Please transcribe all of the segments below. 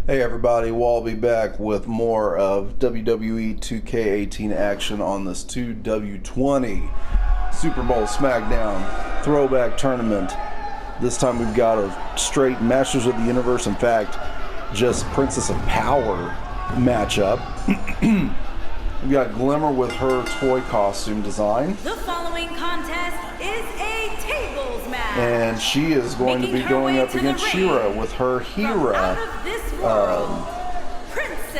Hey everybody, Wallby back with more of WWE 2K18 action on this 2W20 Super Bowl SmackDown Throwback Tournament. This time we've got a straight Masters of the Universe, in fact, just Princess of Power matchup. We've got Glimmer with her toy costume design. The following contest is a tables match. And she is going to be going up against She-Ra with her Hera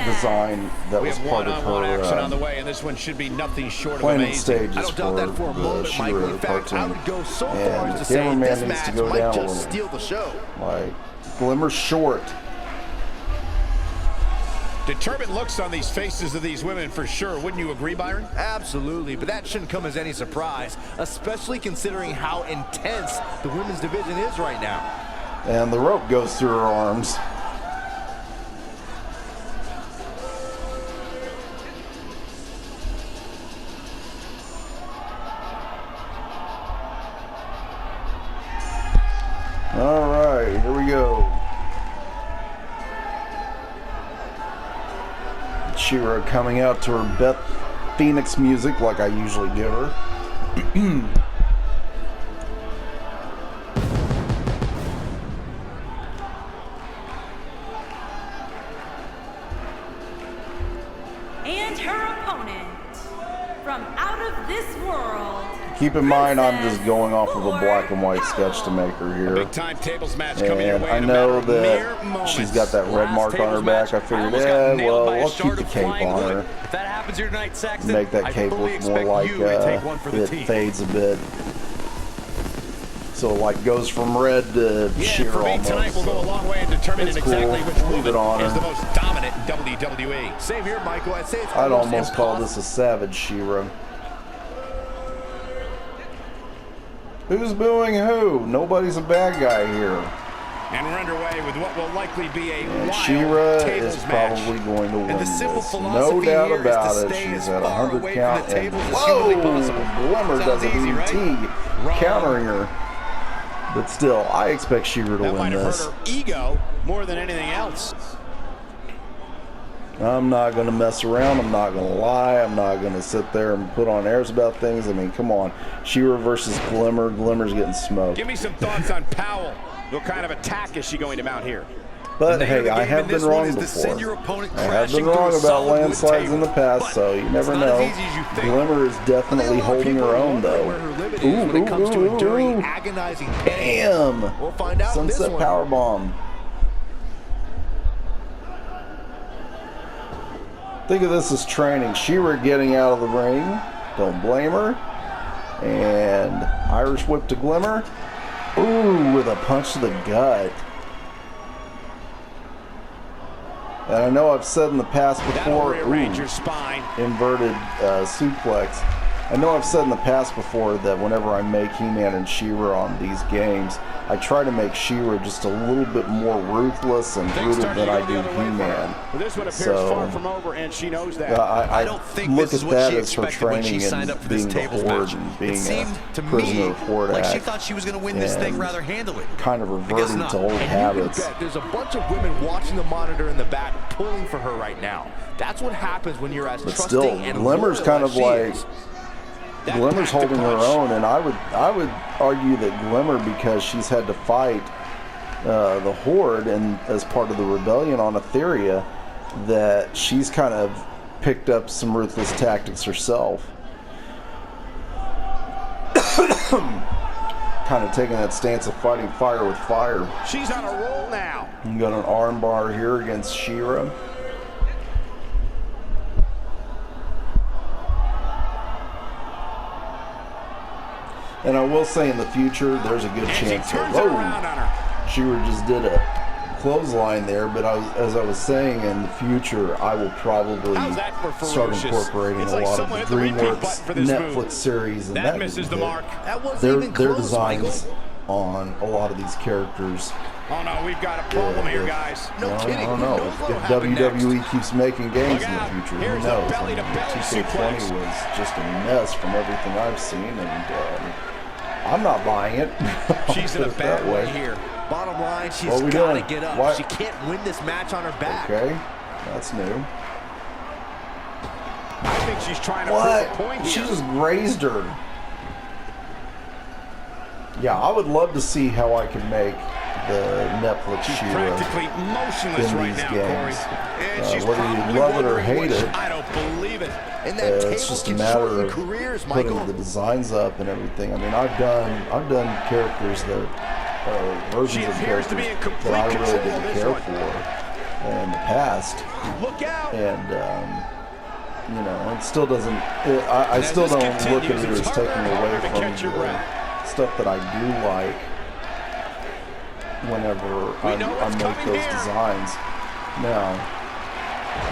design that was part of her action on the way, and this one should be nothing short of planning amazing. stages for the She-Ra cartoon. And the cameraman needs to go down a little. Steal the show. Like, Glimmer's short. Determined looks on these faces of these women for sure. Wouldn't you agree, Byron? Absolutely, but that shouldn't come as any surprise, especially considering how intense the women's division is right now. And the rope goes through her arms. All right, here we go. She-Ra coming out to her Beth Phoenix music like I usually give her. And her opponent from out of this world. Keep in mind, I'm just going off of a black and white sketch to make her here. Big time tables match coming your And way I in a know matter of mere that moments. she's got that red mark on her back. I figured, well, I'll keep the cape on her. If that happens here tonight, Saxton, Make that cape look more like it fades a bit. So like goes from red to sheer for me almost. tonight will go a long way in determining It's exactly cool. which Leave it woman on is her. the most dominant in WWE. Same here, Michael. I'd say it's I'd almost call this a savage She-Ra. Who's booing who? Nobody's a bad guy here. And we're underway with what will likely be a And wild She-Ra tables is match. probably going to win And the simple this. philosophy No doubt here is about to it. stay She's as at a far 100 away count. from the And tables as whoa! humanly possible. Glimmer does Sounds an easy, ET, right? countering her. But still, I expect She-Ra to That win might have this. hurt her ego more than anything else. I'm not going to mess around. I'm not going to lie. I'm not going to sit there and put on airs about things. I mean, come on. She-Ra versus Glimmer. Glimmer's getting smoked. Give me some thoughts on Powell. What kind of attack is she going to mount here? But hey, I have been wrong before. I have been wrong about landslides in the past, so you never know. Glimmer is definitely holding her own, though. Ooh. Bam! We'll find out Sunset Powerbomb. Think of this as training. She-Ra getting out of the ring. Don't blame her. And Irish whip to Glimmer. Ooh, with a punch to the gut. And I know I've said in the past before, Your spine. inverted suplex. I know I've said in the past before that whenever I make He-Man and She-Ra on these games, I try to make She-Ra just a little bit more ruthless and brutal than I do He-Man. Well, this one appears So, far from over, and she knows that. I don't think look this at is what that she as her expected when she training signed and up for this being the tables Horde match. and being It seemed a to prisoner me of Horde like she act. thought she was going to win this thing rather handily. Kind of reverting not. to old habits. You bet there's a bunch of women watching the monitor in the back, pulling for her right now. That's what happens when you're as But trusting still, and Glimmer's loyal kind as of she like is. Glimmer's holding her own, and I would argue that Glimmer, because she's had to fight the Horde and as part of the rebellion on Etheria, that she's kind of picked up some ruthless tactics herself. Kind of taking that stance of fighting fire with fire. She's on a roll now. You got an arm bar here against She-Ra. And I will say in the future, there's a good chance that, She-Ra just did a clothesline there, but as I was saying, in the future, I will probably start incorporating a lot of the DreamWorks Netflix series and that misses the mark. their designs on a lot of these characters. Oh no, we've got a problem here, guys. No kidding. I don't know. If WWE keeps making games in the future, who knows? I mean, 2K20 was just a mess from everything I've seen, and I'm not buying it. She's in a bad way here. Bottom line, she's got to get up. What? She can't win this match on her back. Okay, that's new. I think she's trying to prove a point here. She just grazed her. Yeah, I would love to see how I can make the Netflix She's She-Ra practically motionless in right these now, games. Corey. And she's Whether you love it or hate it, I don't believe it. And that it's just a matter of putting the designs up and everything. I mean, I've done characters that versions of characters that I really didn't care for in the past. Look out! And you know, it still doesn't. I still don't look at it as taking away from the stuff that I do like. Whenever I make those designs, now.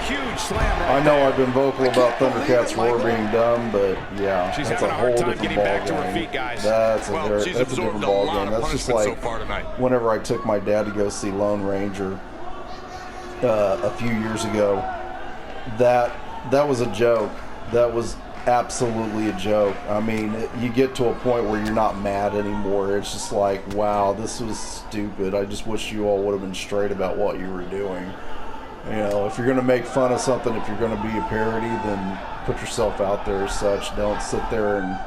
Huge slam right I know there. I've been vocal about Thundercat's roar being dumb, but yeah, She's that's having a a whole hard time different getting back to her ballgame. feet, guys. That's a Well, she's that's a different absorbed a lot ballgame. of That's just punishment like so far tonight. whenever I took my dad to go see Lone Ranger a few years ago. That was a joke. That was absolutely a joke. I mean, you get to a point where you're not mad anymore. It's just like, wow, this was stupid. I just wish you all would have been straight about what you were doing. You know, if you're going to make fun of something, if you're going to be a parody, then put yourself out there as such. Don't sit there and,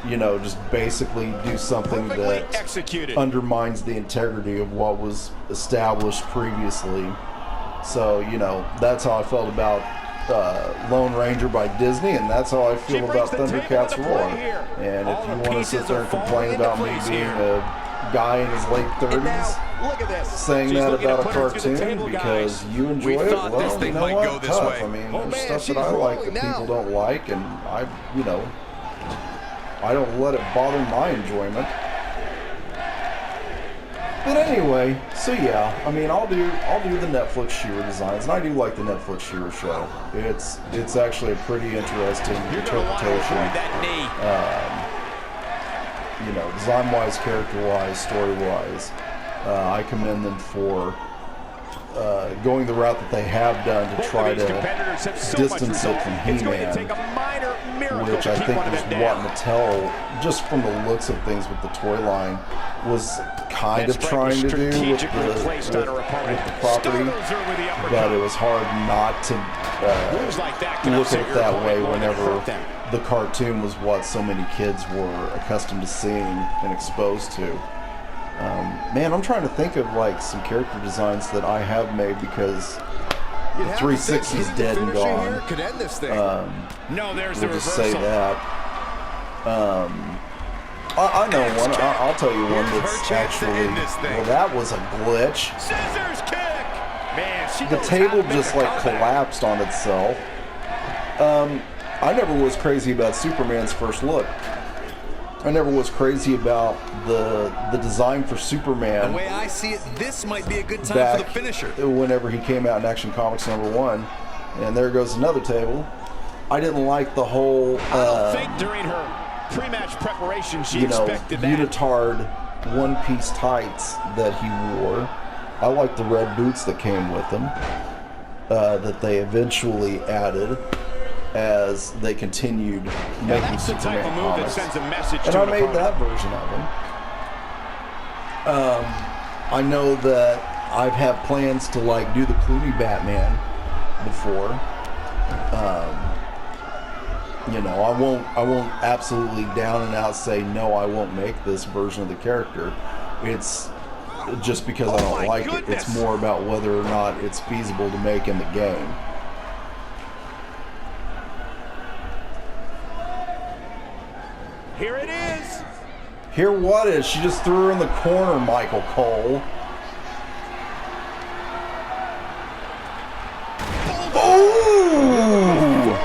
you know, just basically do something that undermines the integrity of what was established previously. So, you know, that's how I felt about Lone Ranger by Disney, and that's how I feel about Thundercat's Roar. And if you want to sit there and complain about me being a guy in his late 30s saying that about a cartoon because you enjoy it, well, you know what, tough. I mean, there's stuff that I like that people don't like, and I don't let it bother my enjoyment. But anyway, so yeah, I mean, I'll do the Netflix She-Ra designs, and I do like the Netflix She-Ra show. It's actually a pretty interesting interpretation. You know, design-wise, character-wise, story-wise, I commend them for going the route that they have done to try to distance it from He-Man, which I think was what Mattel, just from the looks of things with the toy line, was kind of trying to do with the property, but it was hard not to look at it that way whenever the cartoon was what so many kids were accustomed to seeing and exposed to. Man, I'm trying to think of like some character designs that I have made because the 360 is dead and gone. No, there's we'll just say that. I know one. I'll tell you one that's actually, well, that was a glitch. Scissors kick. Man, the table just like collapsed on itself. I never was crazy about Superman's first look. I never was crazy about the design for Superman. The way I see it, this might be a good time for the finisher. Whenever he came out in Action Comics #1, and there goes another table. I didn't like the whole. I don't think during her pre-match preparation she expected that. Unitard one-piece tights that he wore. I like the red boots that came with them. That they eventually added as they continued making Superman comics. And I made that version of him. I know that I've had plans to like do the Clooney Batman before. You know, I won't absolutely down and out say no, I won't make this version of the character. It's just because I don't like it. It's more about whether or not it's feasible to make in the game. Here it is. Here what is? She just threw her in the corner, Michael Cole. Oh!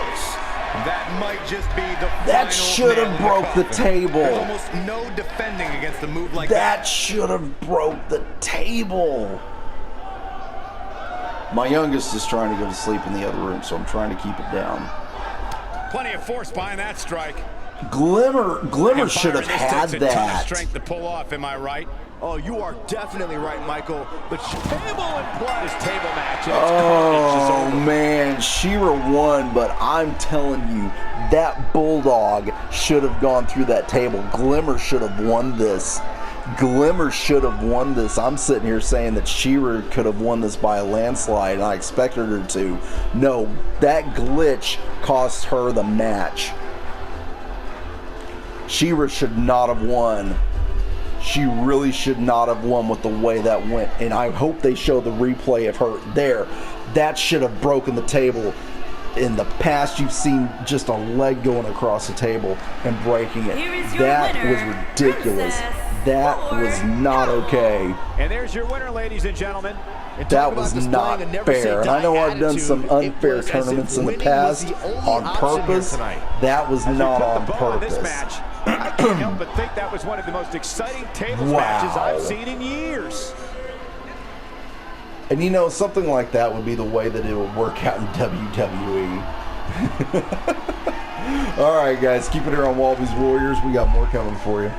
That might just be the That should have broke the table. There's almost no defending against a move like that. That should have broke the table. My youngest is trying to go to sleep in the other room, so I'm trying to keep it down. Plenty of force behind that strike. Glimmer should have had that. Strength to pull off, am I right? Oh, you are definitely right, Michael. But table in play. This table match. Oh man, She-Ra won, but I'm telling you, that Bulldog should have gone through that table. Glimmer should have won this. Glimmer should have won this. I'm sitting here saying that She-Ra could have won this by a landslide, and I expected her to. No, that glitch cost her the match. She-Ra should not have won. She really should not have won with the way that went, and I hope they show the replay of her there. That should have broken the table. In the past, you've seen just a leg going across the table and breaking it. That was ridiculous. That was not okay. And there's your winner, ladies and gentlemen. That was not fair. And I know I've done some unfair tournaments in the past on purpose. That was not on purpose. I can't help but think that was one of the most exciting tables matches I've seen in years. And you know, something like that would be the way that it would work out in WWE. All right, guys, keep it here on Wallbies Warriors. We got more coming for you.